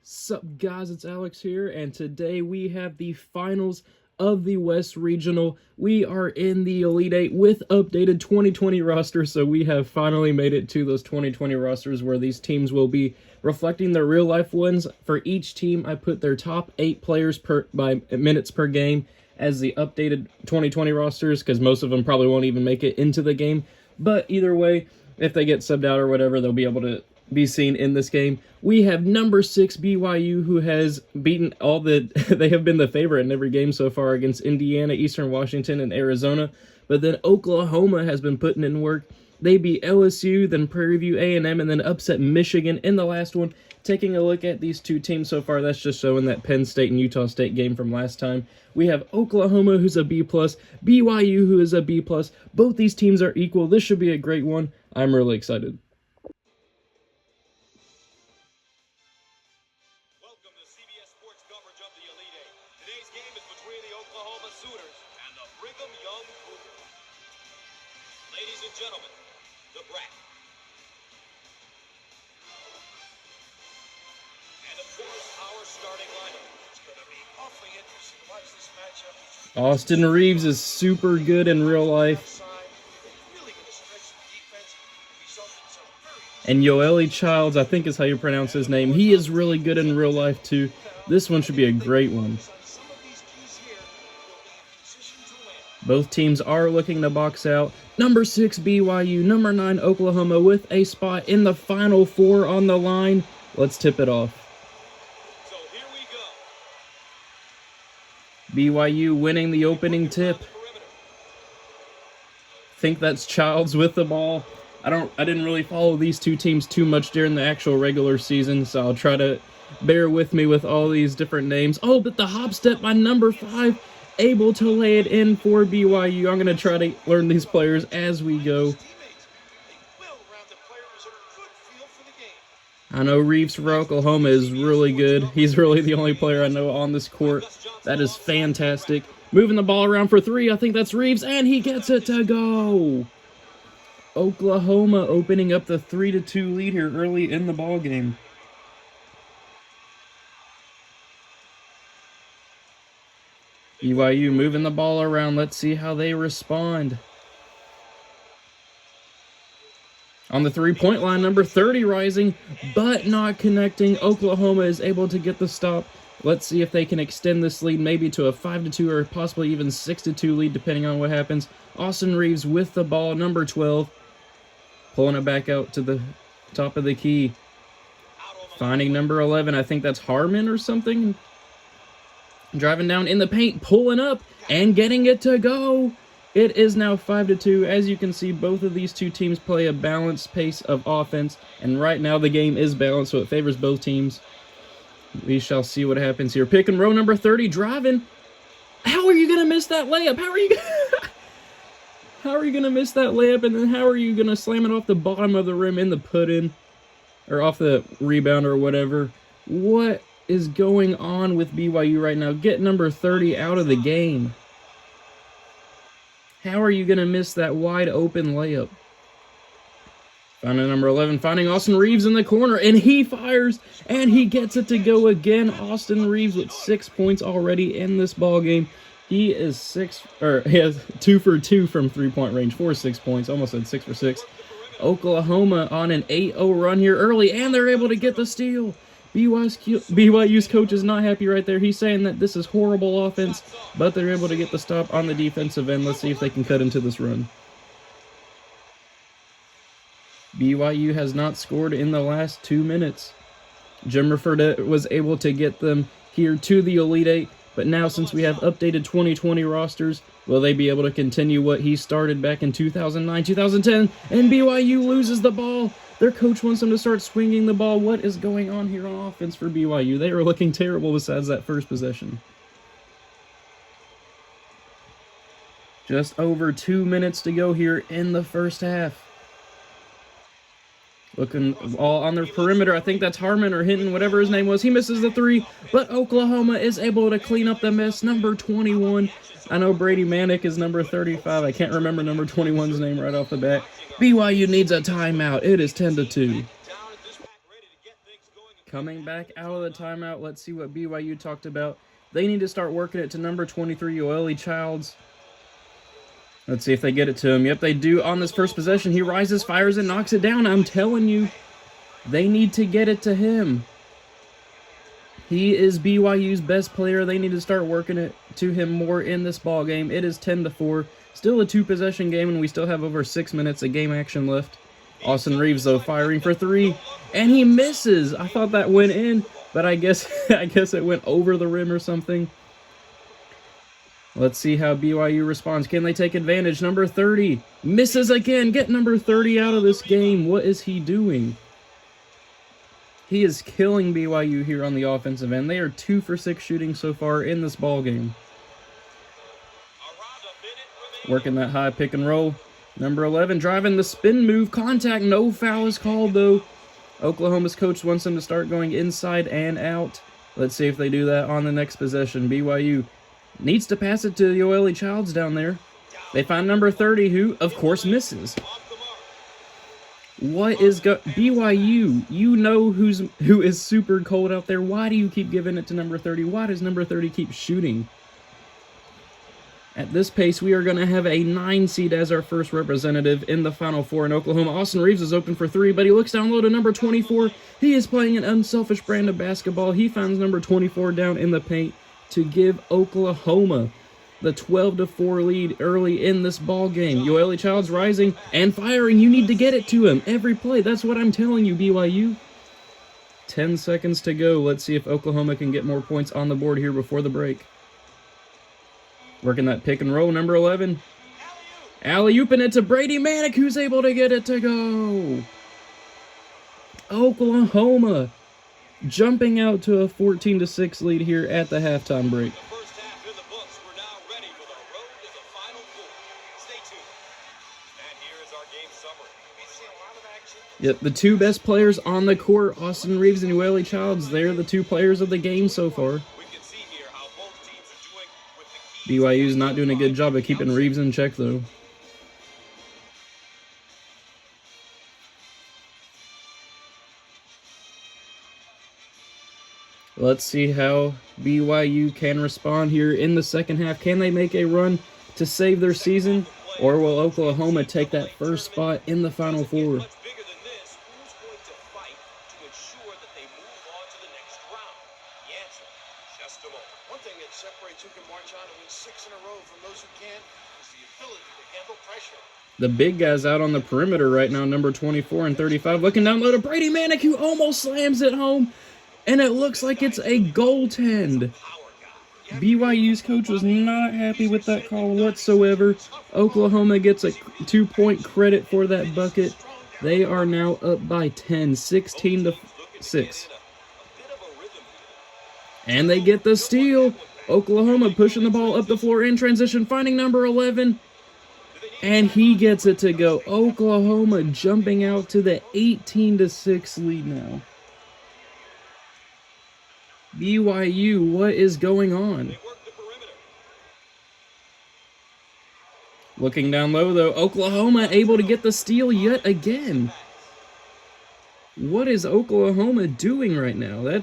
Sup guys, it's Alex here, and today we have the finals of the West Regional. We are in the Elite Eight with updated 2020 rosters, so we have finally made it to those 2020 rosters where these teams will be reflecting their real-life wins. For each team, I put their top 8 players by minutes per game as the updated 2020 rosters, because most of them probably won't even make it into the game. But either way, if they get subbed out or whatever, they'll be able to be seen in this game. We have number 6 BYU, who has beaten all the they have been the favorite in every game so far against Indiana, Eastern Washington, and Arizona. But then Oklahoma has been putting in work. They beat LSU, then Prairie View A&M, and then upset Michigan in the last one. Taking a look at these two teams so far, that's just showing that Penn State and Utah State game from last time. We have Oklahoma, who's a B+, BYU, who is a B+. Both these teams are equal. This should be a great one. I'm really excited. Of the Elite Eight. Today's game is between the Oklahoma Sooners and the Brigham Young Cougars. Ladies and gentlemen, the Brat. And of course, our starting lineup. It's going to be awfully interesting to watch this matchup. Austin Reeves is super good in real life. And Yoeli Childs, I think is how you pronounce his name. He is really good in real life too. This one should be a great one. Both teams are looking to box out. Number 6 BYU, number 9 Oklahoma with a spot in the Final Four on the line. Let's tip it off. So here we go. BYU winning the opening tip. Think that's Childs with the ball. I didn't really follow these two teams too much during the actual regular season, so I'll try to bear with me with all these different names. Oh, but the hop step by number 5, able to lay it in for BYU. I'm going to try to learn these players as we go. I know Reeves for Oklahoma is really good. He's really the only player I know on this court. That is fantastic. Moving the ball around for 3. I think that's Reeves, and he gets it to go. Oklahoma opening up the 3-2 lead here early in the ball game. BYU moving the ball around. Let's see how they respond. On the three-point line, number 30 rising, but not connecting. Oklahoma is able to get the stop. Let's see if they can extend this lead maybe to a 5-2 or possibly even 6-2 lead, depending on what happens. Austin Reeves with the ball, number 12. Pulling it back out to the top of the key. Finding number 11. I think that's Harmon or something. Driving down in the paint, pulling up, and getting it to go. It is now 5-2. As you can see, both of these two teams play a balanced pace of offense. And right now the game is balanced, so it favors both teams. We shall see what happens here. Pick and roll, number 30, driving. How are you going to miss that layup? How are you going to miss that layup, and then how are you going to slam it off the bottom of the rim in the put-in, or off the rebound or whatever? What is going on with BYU right now? Get number 30 out of the game. How are you going to miss that wide-open layup? Finding number 11, finding Austin Reeves in the corner, and he fires, and he gets it to go again. Austin Reeves with 6 points already in this ball game. He has 2 for 2 from 3-point range, 4 6 points, almost said 6 for 6. Oklahoma on an 8-0 run here early, and they're able to get the steal. BYU's coach is not happy right there. He's saying that this is horrible offense, but they're able to get the stop on the defensive end. Let's see if they can cut into this run. BYU has not scored in the last 2 minutes. Jimmerford was able to get them here to the Elite Eight. But now, since we have updated 2020 rosters, will they be able to continue what he started back in 2009, 2010? And BYU loses the ball. Their coach wants them to start swinging the ball. What is going on here on offense for BYU? They are looking terrible besides that first possession. Just over 2 minutes to go here in the first half. Looking all on their perimeter. I think that's Harmon or Hinton, whatever his name was. He misses the 3, but Oklahoma is able to clean up the mess. Number 21. I know Brady Manick is number 35. I can't remember number 21's name right off the bat. BYU needs a timeout. It is 10-2. Coming back out of the timeout, let's see what BYU talked about. They need to start working it to number 23, Yoeli Childs. Let's see if they get it to him. Yep, they do on this first possession. He rises, fires, and knocks it down. I'm telling you, they need to get it to him. He is BYU's best player. They need to start working it to him more in this ball game. It is 10-4. Still a 2-possession game, and we still have over 6 minutes of game action left. Austin Reeves, though, firing for 3, and he misses. I thought that went in, but I guess it went over the rim or something. Let's see how BYU responds. Can they take advantage? Number 30 misses again. Get number 30 out of this game. What is he doing? He is killing BYU here on the offensive end. They are 2 for 6 shooting so far in this ball game. Working that high pick and roll. Number 11 driving the spin move. Contact. No foul is called, though. Oklahoma's coach wants them to start going inside and out. Let's see if they do that on the next possession. BYU needs to pass it to Yoeli Childs down there. They find number 30, who, of course, misses. What is BYU? You know who is super cold out there. Why do you keep giving it to number 30? Why does number 30 keep shooting? At this pace, we are going to have a 9 seed as our first representative in the Final Four in Oklahoma. Austin Reeves is open for 3, but he looks down low to number 24. He is playing an unselfish brand of basketball. He finds number 24 down in the paint to give Oklahoma the 12-4 lead early in this ball game. Yoeli Childs rising and firing. You need to get it to him every play. That's what I'm telling you, BYU. 10 seconds to go. Let's see if Oklahoma can get more points on the board here before the break. Working that pick and roll, number 11. Alley-ooping it to Brady Manick, who's able to get it to go. Oklahoma jumping out to a 14-6 lead here at the halftime break. The first half in the books. We're now ready for the road to the Final Four. Stay tuned. And here is our game summary. We see a lot of action. Yep, the 2 best players on the court, Austin Reeves and Yoeli Childs, they're the 2 players of the game so far. We can see here how both teams are doing with the key. BYU's not doing a good job of keeping Reeves in check, though. Let's see how BYU can respond here in the second half. Can they make a run to save their season, or will Oklahoma take that first spot in the Final Four? Much bigger than this. Who's going to fight to ensure that they move on to the next round? The answer, just a moment. One thing that separates who can march on and win 6 in a row from those who can't is the ability to handle pressure. The big guys out on the perimeter right now, number 24 and 35. Looking down low to Brady Manick, who almost slams it home. And it looks like it's a goaltend. BYU's coach was not happy with that call whatsoever. Oklahoma gets a 2-point credit for that bucket. They are now up by 10, 16-6. And they get the steal. Oklahoma pushing the ball up the floor in transition, finding number 11. And he gets it to go. Oklahoma jumping out to the 18-6 lead now. BYU, what is going on? Looking down low, though, Oklahoma able to get the steal yet again. What is Oklahoma doing right now?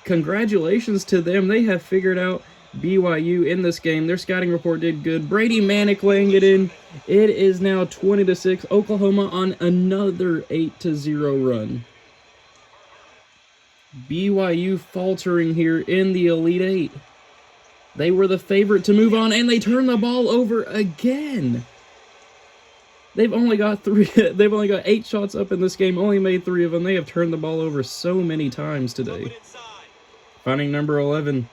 Congratulations to them. They have figured out BYU in this game. Their scouting report did good. Brady Manick laying it in. It is now 20-6. Oklahoma on another 8-0 run. BYU faltering here in the Elite Eight. They were the favorite to move on, and they turn the ball over again. They've only got 8 shots up in this game, only made 3 of them. They have turned the ball over so many times today. Finding number 11,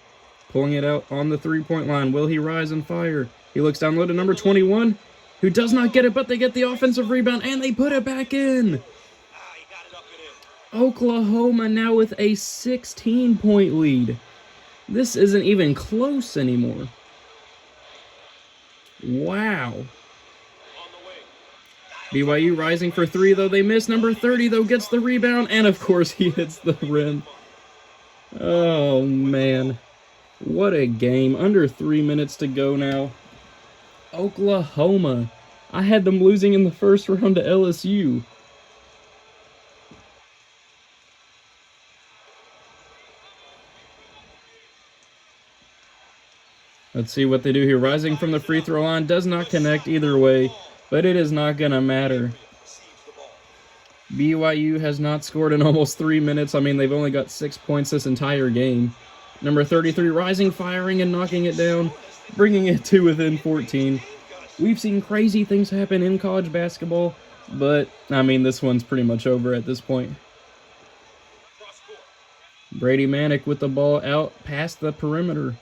pulling it out on the 3-point line. Will he rise and fire? He looks down low to number 21, who does not get it, but they get the offensive rebound, and they put it back in. Oklahoma now with a 16-point lead. This isn't even close anymore. Wow. BYU rising for 3, though they miss. Number 30, though, gets the rebound, and of course he hits the rim. Oh, man. What a game. Under 3 minutes to go now. Oklahoma. I had them losing in the first round to LSU. Let's see what they do here. Rising from the free throw line does not connect either way, but it is not going to matter. BYU has not scored in almost 3 minutes. I mean, they've only got 6 points this entire game. Number 33, Rising, firing and knocking it down, bringing it to within 14. We've seen crazy things happen in college basketball, but, I mean, this one's pretty much over at this point. Brady Manick with the ball out past the perimeter.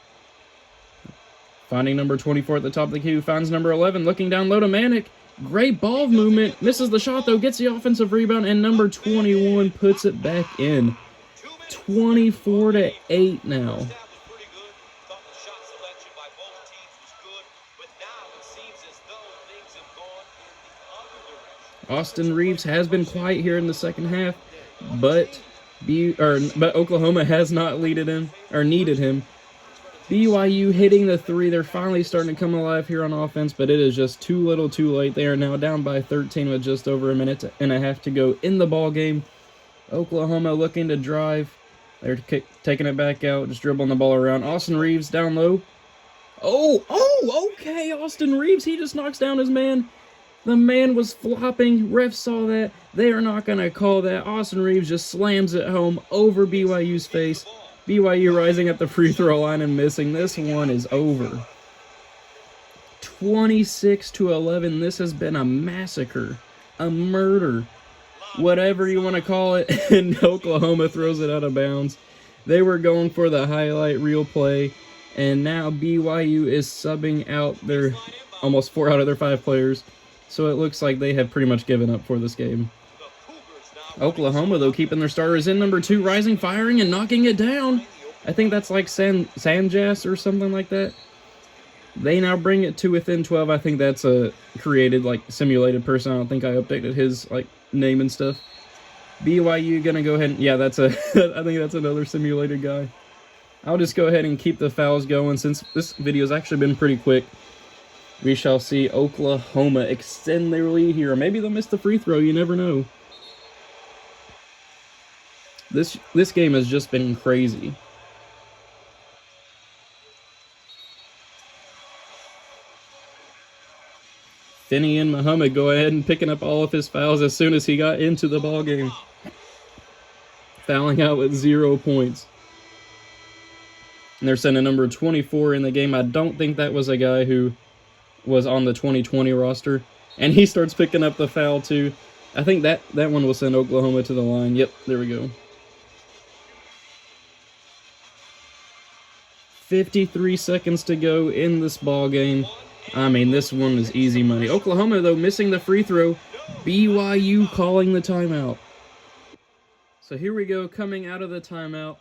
Finding number 24 at the top of the key, finds number 11, looking down low to Manick. Great ball movement, misses the shot though, gets the offensive rebound, and number 21 puts it back in. 24-8 now. Austin Reeves has been quiet here in the second half, but Oklahoma has not needed him. BYU hitting the three. They're finally starting to come alive here on offense, but it is just too little too late. They are now down by 13 with just over a minute and a half to go in the ball game. Oklahoma looking to drive. They're taking it back out, just dribbling the ball around. Austin Reeves down low. Okay, Austin Reeves. He just knocks down his man. The man was flopping. Refs saw that. They are not going to call that. Austin Reeves just slams it home over BYU's face. BYU rising at the free throw line and missing. This one is over. 26-11. This has been a massacre, a murder, whatever you want to call it. And Oklahoma throws it out of bounds. They were going for the highlight reel play, and now BYU is subbing out their almost 4 out of their 5 players. So it looks like they have pretty much given up for this game. Oklahoma, though, keeping their starters in. Number 2, Rising, firing and knocking it down. I think that's like Sanjas or something like that. They now bring it to within 12. I think that's a created, simulated person. I don't think I updated his, name and stuff. BYU gonna go ahead and... Yeah, that's I think that's another simulated guy. I'll just go ahead and keep the fouls going since this video's actually been pretty quick. We shall see Oklahoma extend their lead here. Maybe they'll miss the free throw. You never know. This game has just been crazy. Finney and Muhammad go ahead and picking up all of his fouls as soon as he got into the ball game. Fouling out with 0 points. And they're sending number 24 in the game. I don't think that was a guy who was on the 2020 roster. And he starts picking up the foul too. I think that one will send Oklahoma to the line. Yep, there we go. 53 seconds to go in this ball game. I mean, this one is easy money. Oklahoma, though, missing the free throw. BYU calling the timeout. So here we go, coming out of the timeout.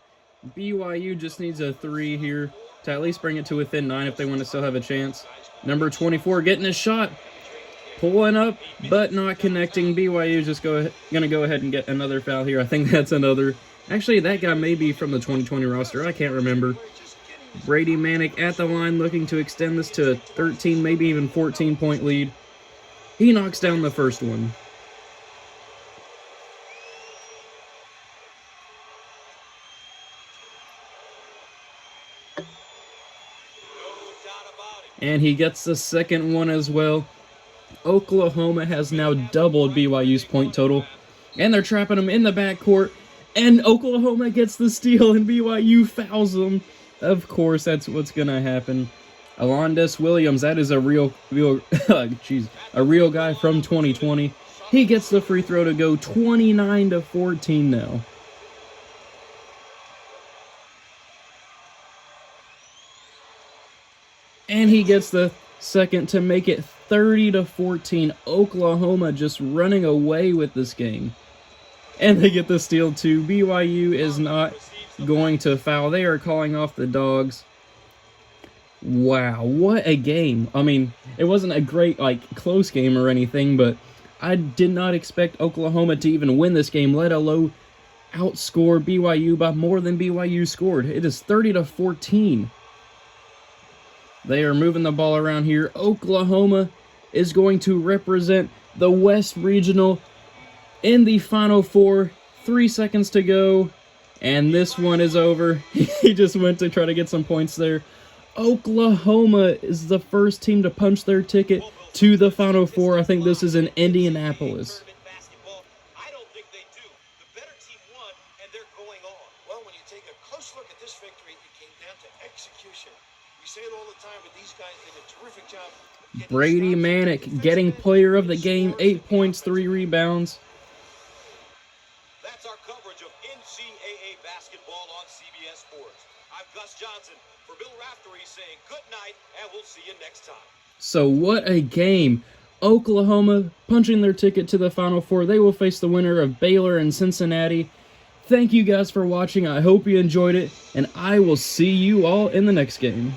BYU just needs a 3 here to at least bring it to within 9 if they want to still have a chance. Number 24 getting his shot. Pulling up, but not connecting. BYU just going to go ahead and get another foul here. I think that's another. Actually, that guy may be from the 2020 roster. I can't remember. Brady Manick at the line looking to extend this to a 13, maybe even 14-point lead. He knocks down the first one. And he gets the second one as well. Oklahoma has now doubled BYU's point total. And they're trapping him in the backcourt. And Oklahoma gets the steal and BYU fouls them. Of course, that's what's going to happen. Alondes Williams, that is a real guy from 2020. He gets the free throw to go 29-14 now. And he gets the second to make it 30-14. Oklahoma just running away with this game. And they get the steal too. BYU is not going to foul. They are calling off the dogs. Wow, what a game. I mean, it wasn't a great, close game or anything, but I did not expect Oklahoma to even win this game, let alone outscore BYU by more than BYU scored. It is 30-14. They are moving the ball around here. Oklahoma is going to represent the West Regional in the Final Four. 3 seconds to go. And this one is over. He just went to try to get some points there. Oklahoma is the first team to punch their ticket to the Final Four. I think this is in Indianapolis. Basketball, I don't think they do. The better team won, and they're going on. Well, when you take a close look at this victory, it came down to execution. We say it all the time, but these guys did a terrific job. Brady Manick getting player of the game, 8 points, 3 rebounds. That's our coverage of NCAA basketball on CBS Sports. I'm Gus Johnson for Bill Raftery saying good night, and we'll see you next time. So what a game. Oklahoma punching their ticket to the Final Four. They will face the winner of Baylor and Cincinnati. Thank you guys for watching. I hope you enjoyed it, and I will see you all in the next game.